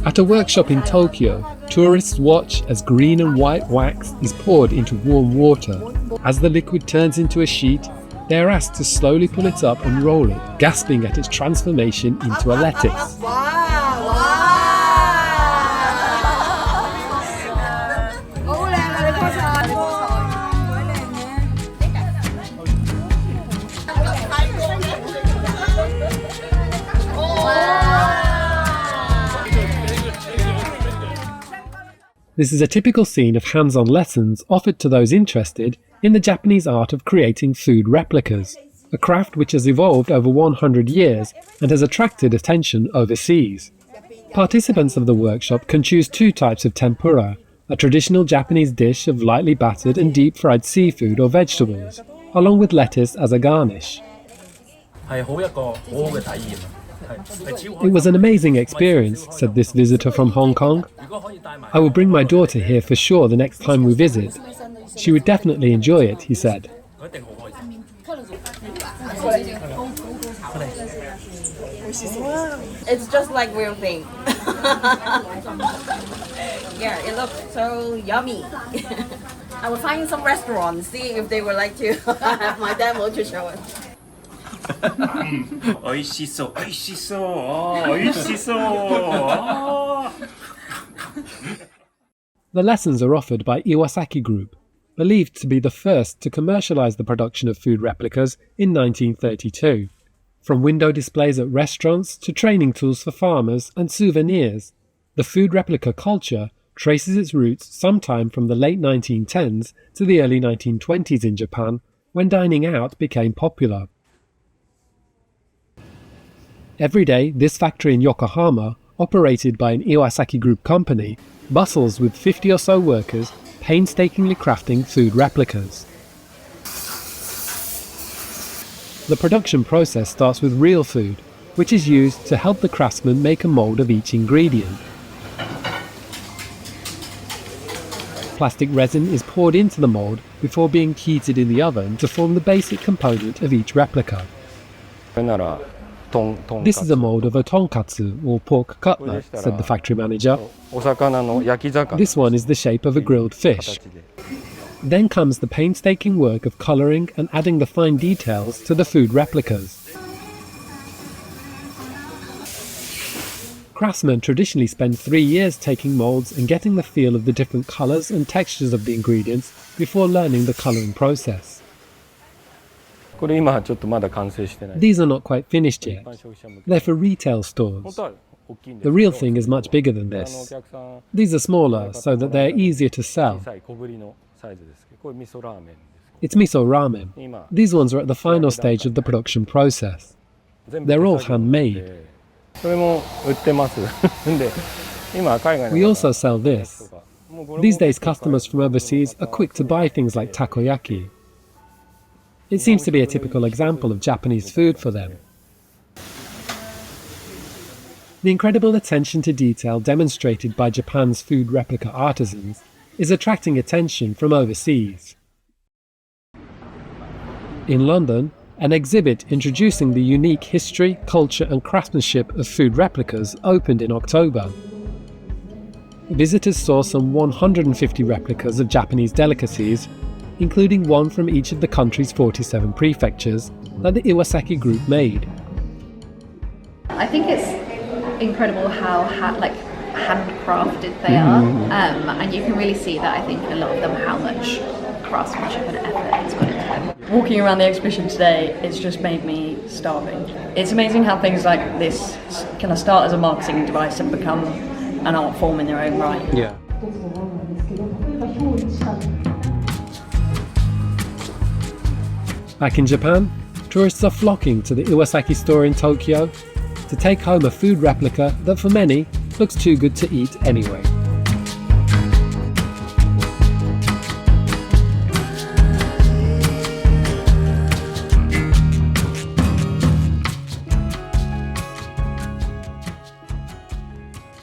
At a workshop in Tokyo, tourists watch as green and white wax is poured into warm water. As the liquid turns into a sheet, they are asked to slowly pull it up and roll it, gasping at its transformation into a lettuce. This is a typical scene of hands-on lessons offered to those interested in the Japanese art of creating food replicas, a craft which has evolved over 100 years and has attracted attention overseas. Participants of the workshop can choose two types of tempura, a traditional Japanese dish of lightly battered and deep-fried seafood or vegetables, along with lettuce as a garnish. It was an amazing experience, said this visitor from Hong Kong. I will bring my daughter here for sure the next time we visit. She would definitely enjoy it, he said. It's just like real thing. Yeah, it looks so yummy. I will find some restaurants, see if they would like to have my demo to show it. The lessons are offered by Iwasaki Group, believed to be the first to commercialize the production of food replicas in 1932. From window displays at restaurants to training tools for farmers and souvenirs, the food replica culture traces its roots sometime from the late 1910s to the early 1920s in Japan, when dining out became popular. Every day, this factory in Yokohama, operated by an Iwasaki Group company, bustles with 50 or so workers painstakingly crafting food replicas. The production process starts with real food, which is used to help the craftsman make a mould of each ingredient. Plastic resin is poured into the mould before being heated in the oven to form the basic component of each replica. This is a mould of a tonkatsu, or pork cutlet, said the factory manager. This one is the shape of a grilled fish. Then comes the painstaking work of colouring and adding the fine details to the food replicas. Craftsmen traditionally spend 3 years taking moulds and getting the feel of the different colours and textures of the ingredients before learning the colouring process. These are not quite finished yet. They're for retail stores. The real thing is much bigger than this. These are smaller so that they are easier to sell. It's miso ramen. These ones are at the final stage of the production process. They're all handmade. We also sell this. These days customers from overseas are quick to buy things like takoyaki. It seems to be a typical example of Japanese food for them. The incredible attention to detail demonstrated by Japan's food replica artisans is attracting attention from overseas. In London, an exhibit introducing the unique history, culture and craftsmanship of food replicas opened in October. Visitors saw some 150 replicas of Japanese delicacies, including one from each of the country's 47 prefectures that the Iwasaki Group made. I think it's incredible how handcrafted they are, and you can really see that, I think, in a lot of them, how much craftsmanship and effort has gone into them. Walking around the exhibition today, it's just made me starving. It's amazing how things like this kind of start as a marketing device and become an art form in their own right. Yeah. Back in Japan, tourists are flocking to the Iwasaki store in Tokyo to take home a food replica that for many looks too good to eat anyway.